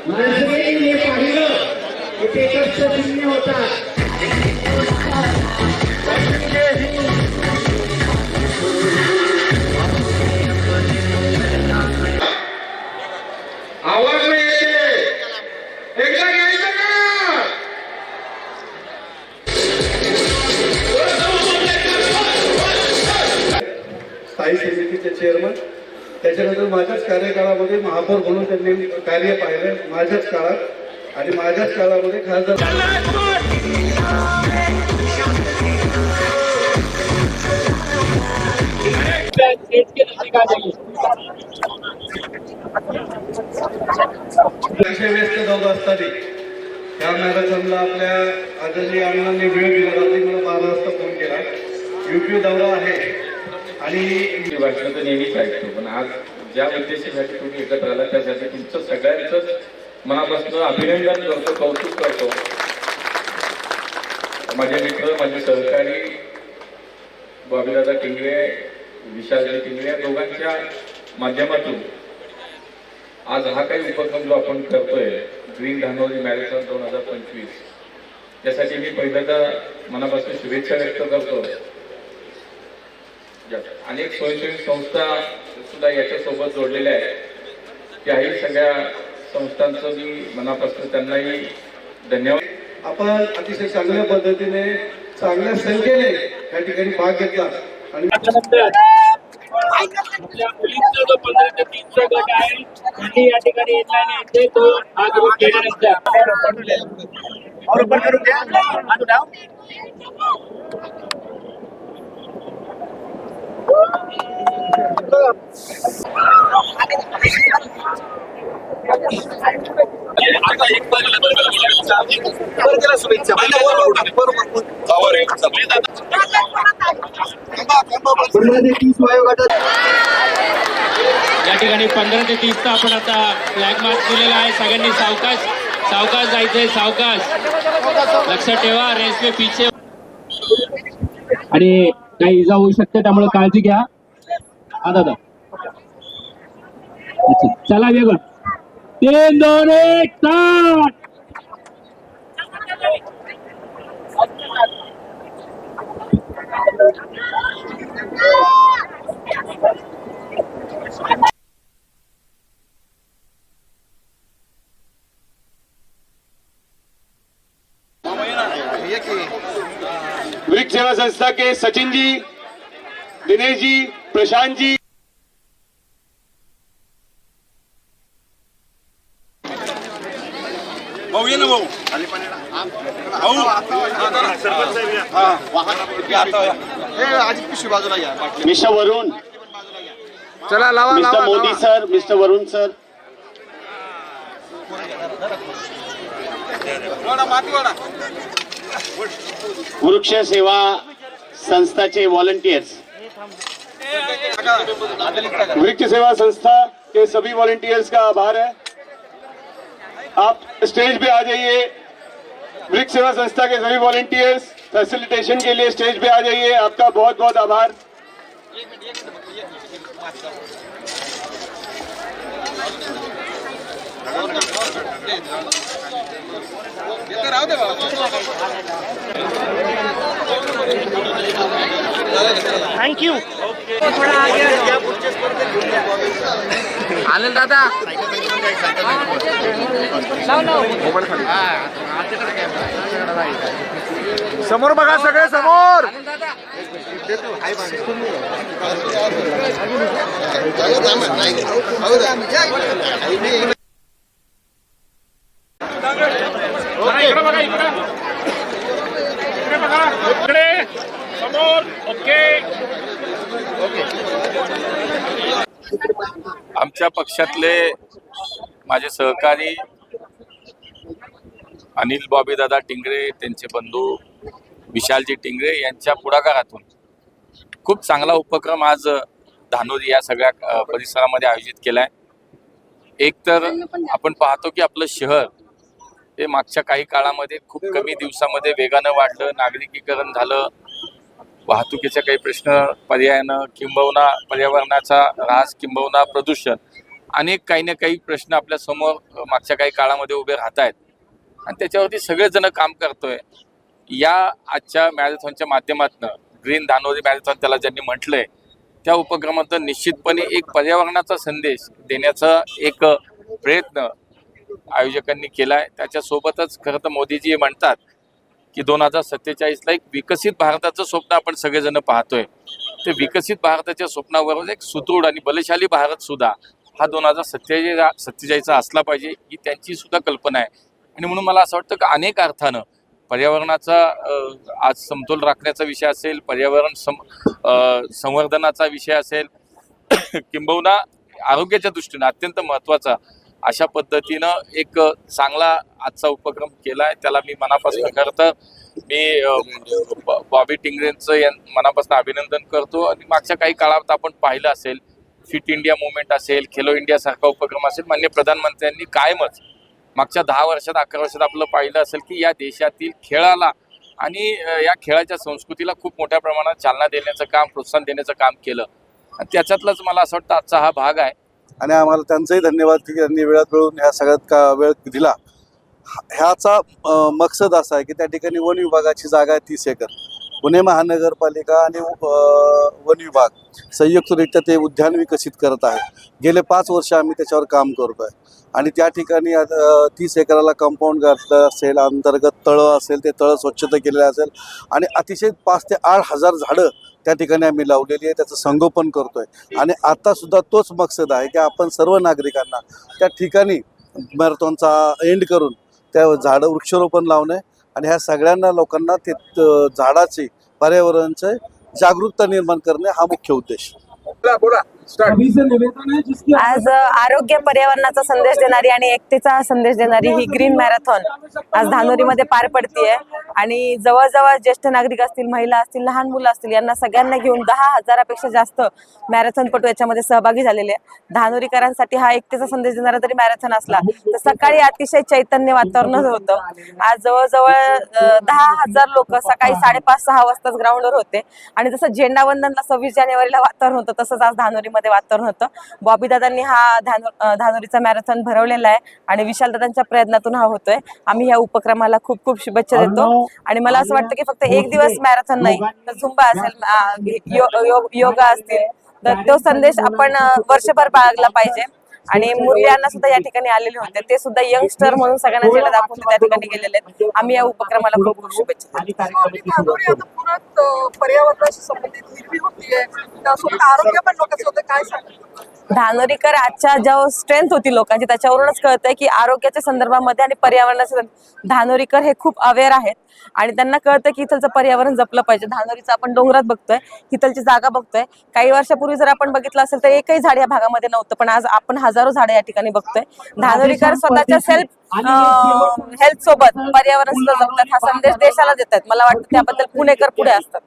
माणसाने पाहिलं की ते कष्ट शून्य होतात. आवाज नाही येते, एकदा घ्यायचं का? स्थायी समितीचे चेअरमन, त्याच्यानंतर माझ्याच कार्यकाळामध्ये महापौर म्हणून त्यांनी कार्य पाहिलं माझ्याच काळात, आणि माझ्याच काळामध्ये खासदार लक्ष व्यस्त जाऊ असताना त्या मॅरेथॉनला आपल्या आदरणीय अण्णांनी वेळ दिला. रात्री मला 12 वाजता फोन केला, यूपी दौरा आहे आणि भाषण तर नेहमीच ऐकतो, पण आज ज्या उद्देशासाठी तुम्ही एकत्र आला त्यासाठी तुमचं सगळ्यांचंच मनापासून अभिनंदन करतो, कौतुक करतो. माझे मित्र, माझे सहकारी बॉबीदादा टिंगरे, विशालजी टिंगरे या दोघांच्या माध्यमातून आज हा काही उपक्रम जो आपण करतोय, ग्रीन धानोरी मॅरेथॉन 2025, त्यासाठी मी पहिल्यांदा मनापासून शुभेच्छा व्यक्त करतो. अनेक स्वयंसेवी संस्था सुद्धा याच्यासोबत जोडलेल्या आहेत. त्याही सगळ्या संस्थांचं मी मनापासून त्यांनाही धन्यवाद. आपण अतिशय चांगल्या पद्धतीने चांगल्या संख्येने या ठिकाणी भाग घेतला. आणि आपल्या मुलींचा जो 15 ते 30 चा गट आहे त्यांनी या ठिकाणी येतल्याने इथे तो हा ग्रुप केल्यानंतर या ठिकाणी 15 ते 30 चा आपण आता फ्लॅग मार्च दिलेला आहे. सगळ्यांनी सावकाश सावकाश जायचंय, सावकाश. लक्षात ठेवा, रेस में पीछे आणि काही इजा होऊ शकते, त्यामुळे काळजी घ्या. हा दादा, चला वेगळं 3 2 1 स्टार्ट. वृक्ष सेवा संस्था के सचिन जी, दिनेश जी, प्रशांत जी, मिस्टर वरुण, चला लावा मिस्टर लावा मोदी सर, मिस्टर वरुण सर, वृक्ष सेवा संस्थाचे वॉलंटियर्स, वृक्ष सेवा संस्था के सभी वॉलंटियर्स का आभार है. आप स्टेज पे आ जाइए. वृक्ष सेवा संस्था के सभी वॉलंटियर्स फैसिलिटेशन के लिए स्टेज पे आ जाइए. आपका बहुत बहुत आभार. Thank you. आनंद दादा समोर बघा, सगळे समोर. आमच्या पक्षातले माझे सहकारी अनिल बॉबीदादा टिंगरे, त्यांचे बंधू विशालजी टिंगरे यांच्या पुढाकारातून खूप चांगला उपक्रम आज धानोरी या सगळ्या परिसरामध्ये आयोजित केलाय. एक तर आपण पाहतो की आपलं शहर हे मागच्या काही काळामध्ये खूप कमी दिवसामध्ये वेगानं वाढलं, नागरिकीकरण झालं, वाहतुकीचे काही प्रश्न पर्यायानं, किंबहुना पर्यावरणाचा ऱ्हास, किंबहुना प्रदूषण अनेक काही ना काही प्रश्न आपल्या समोर मागच्या काही काळामध्ये उभे राहत आहेत आणि त्याच्यावरती सगळेजण काम करतोय. या आजच्या मॅरेथॉनच्या माध्यमातून ग्रीन धानोरी मॅरेथॉन त्याला ज्यांनी म्हटलंय त्या उपक्रमातून निश्चितपणे एक पर्यावरणाचा संदेश देण्याचा एक प्रयत्न आयोजकांनी केलाय. त्याच्यासोबतच खरं तर मोदीजी म्हणतात की 2047ला एक विकसित भारताचं स्वप्न आपण सगळेजण पाहतोय. ते विकसित भारताच्या स्वप्नाबरोबर एक सुदृढ आणि बलशाली भारत सुद्धा हा 2047चा असला पाहिजे ही त्यांची सुद्धा कल्पना आहे. आणि म्हणून मला असं वाटतं की अनेक अर्थानं पर्यावरणाचा आज समतोल राखण्याचा विषय असेल, पर्यावरण संवर्धनाचा विषय असेल, किंबहुना आरोग्याच्या दृष्टीनं अत्यंत महत्त्वाचा अशा पद्धतीनं एक चांगला आजचा उपक्रम केला आहे. त्याला मी मनापासून करतं मी बॉबी टिंगरेंचं मनापासून अभिनंदन करतो. आणि मागच्या काही काळात आपण पाहिलं असेल फिट इंडिया मुवमेंट असेल, खेलो इंडिया सारखा उपक्रम असेल, माननीय प्रधानमंत्र्यांनी कायमच मागच्या 10 वर्षात 11 वर्षात आपलं पाहिलं असेल की या देशातील खेळाला आणि या खेळाच्या संस्कृतीला खूप मोठ्या प्रमाणात चालना देण्याचं काम, प्रोत्साहन देण्याचं काम केलं. आणि त्याच्यातलाच मला असं वाटतं आजचा हा भाग आहे. आणि आम्हाला त्यांचाही धन्यवाद की त्यांनी वेळात वेळून ह्या सगळ्यात वेळ दिला. ह्याचा मकसद असा आहे की त्या ठिकाणी वन विभागाची जागा आहे 30 एकर. पुणे महानगरपालिका आणि वन विभाग संयुक्तरित्या ते उद्यान विकसित करत आहे. गेले 5 वर्ष आम्ही त्याच्यावर काम करतोय आणि त्या ठिकाणी 30 एकराला कंपाऊंड घातलं असेल, अंतर्गत तळं असेल, ते तळं स्वच्छता केलेलं असेल आणि अतिशय 5 ते 8 हजार झाडं त्या ठिकाणी आम्ही लावलेली आहे. त्याचं संगोपन करतोय आणि आता सुद्धा तोच मकसद आहे की आपण सर्व नागरिकांना त्या ठिकाणी मॅरेथॉनचा एंड करून त्या झाडं वृक्षारोपण लावणे आणि ह्या सगळ्यांना लोकांना ते झाडाची पर्यावरणाचे जागरूकता निर्माण करणे हा मुख्य उद्देश. आज आरोग्य पर्यावरणाचा संदेश देणारी आणि एकतेचा संदेश देणारी ही ग्रीन मॅरेथॉन आज धानोरीमध्ये पार पडतीये. आणि जवळजवळ ज्येष्ठ नागरिक असतील, महिला असतील, लहान मुलं असतील, यांना सगळ्यांना घेऊन 10,000पेक्षा जास्त मॅरेथॉनपटू याच्यामध्ये सहभागी झालेले आहे. धानोरीकरांसाठी हा एकतेचा संदेश देणारा जरी मॅरेथॉन असला तर सकाळी अतिशय चैतन्य वातावरण होतं. आज जवळजवळ 10,000 लोक सकाळी 5:30-6 वाजताच ग्राउंडवर होते. आणि जसं झेंडावंदनला 26 जानेवारीला वातावरण होतं तसंच आज धानोरीमध्ये वातावरण होतं. बॉबी दादांनी हा धानोरीचा मॅरेथॉन भरवलेला आहे आणि विशाल दादांच्या प्रयत्नातून हा होतोय. आम्ही या उपक्रमाला खूप खूप शुभेच्छा देतो. आणि मला असं वाटतं की फक्त एक दिवस मॅरेथॉन नाही तर झुंबा असेल, योगा असतील, तर तो संदेश आपण वर्षभर बाळगला पाहिजे. आणि मुरली सुद्धा या ठिकाणी आलेले होते. ते सुद्धा यंगस्टर म्हणून सगळ्यांना जेला दाखवून त्या ठिकाणी गेलेले आहेत. आम्ही या उपक्रमाला खूप खूप शुभेच्छा देतो. पर्यावरणाशी संबंधित हिरवी होतीये, त्यासोबत आरोग्य पण लोकांचं होतं, काय सांगतो? धानोरीकर आजच्या ज्या स्ट्रेंथ होती लोकांची त्याच्यावरूनच कळतंय की आरोग्याच्या संदर्भामध्ये आणि पर्यावरणाच्या धानोरीकर हे खूप अवेअर आहेत आणि त्यांना कळतं की इथलचं पर्यावरण जपलं पाहिजे. धानोरीचं आपण डोंगरात बघतोय, इथलची जागा बघतोय. काही वर्षापूर्वी जर आपण बघितलं असेल तर एकही झाड या भागामध्ये नव्हतं, पण आज आपण हजारो झाडं या ठिकाणी बघतोय. धानोरीकर स्वतःच्या हेल्थ सोबत पर्यावरण सुद्धा जपतात, हा संदेश देशाला देतात. मला वाटतं त्याबद्दल पुणेकर पुढे असतात.